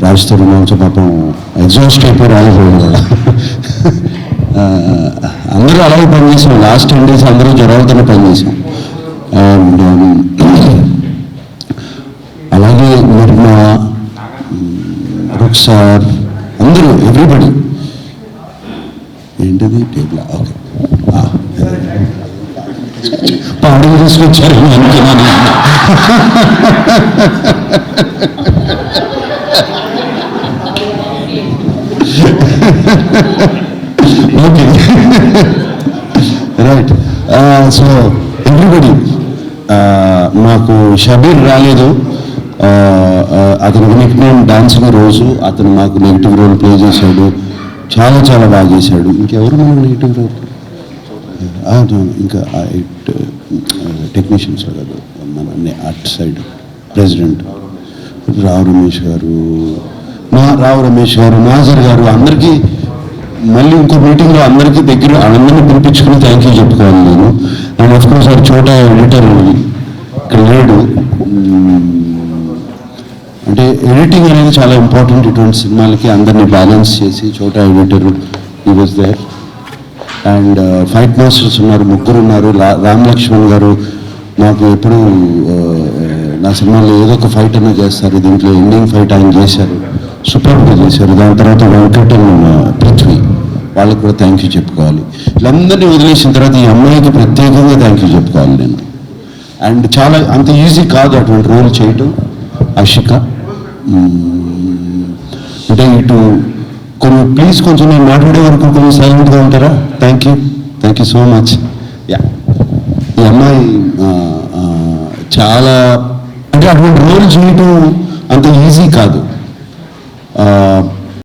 రాజుతో నుంచి పాపం ఎగ్జాస్ట్ అయిపోయి రాలిపోయింది కూడా. అందరూ అలాగే పనిచేసాం. లాస్ట్ 10 days అందరూ జ్వరాలతోనే పనిచేసాం. అండ్ అలాగే నిర్మా, రుక్సార్, అందరూ ఎవ్రీబడి. ఏంటిది టేబుల్? ఓకే, పాడుగు తీసుకొచ్చారు అనుకున్నాను. Okay, right. సో ఎవ్రీబడి, మాకు షబీర్ రాలేదు. అతను నిక్ నేమ్ డాన్సింగ్ రోజు అతను మాకు నెగిటివ్ రోల్ ప్లే చేశాడు. చాలా చాలా బాగా చేశాడు. ఇంకెవరు మనకు నెగిటివ్ రోల్? ఇంకా టెక్నీషియన్స్లో కాదు, మన at side president Rao Ramesh గారు, నాజర్ గారు, అందరికీ మళ్ళీ ఇంకో మీటింగ్లో అందరికీ దగ్గర అందరినీ పిలిపించుకుని థ్యాంక్ యూ చెప్పుకోవాలి నేను. అండ్ ఆఫ్ కోర్స్ ఆ చోట ఎడిటర్ ఇక్కడ లేడు. అంటే ఎడిటింగ్ అనేది చాలా ఇంపార్టెంట్ ఇటువంటి సినిమాలకి. అందరినీ బ్యాలెన్స్ చేసి చోట editor he was there. And fight masters ఉన్నారు, 3 ఉన్నారు. రామ్ లక్ష్మణ్ గారు నాకు ఎప్పుడు నా సినిమాలో ఏదో ఒక ఫైట్ అన్నా చేస్తారు. దీంట్లో ఎండింగ్ ఫైట్ ఆయన చేశారు, సూపర్గా చేశారు. దాని తర్వాత వెంకట్ పృథ్వీ, వాళ్ళకి కూడా థ్యాంక్ యూ చెప్పుకోవాలి. వీళ్ళందరినీ వదిలేసిన తర్వాత ఈ అమ్మాయికి ప్రత్యేకంగా థ్యాంక్ యూ చెప్పుకోవాలి నేను. అండ్ చాలా అంత ఈజీ కాదు అటువంటి రోల్ చేయటం. ఆషిక, అంటే ఇటు కొన్ని ప్లీజ్ కొంచెం నేను మాట్లాడే వరకు కొంచెం సైలెంట్గా ఉంటారా? Thank you so much. Yeah, ఈ అమ్మాయి చాలా, అంటే అటువంటి రోల్ చేయటం అంత ఈజీ కాదు.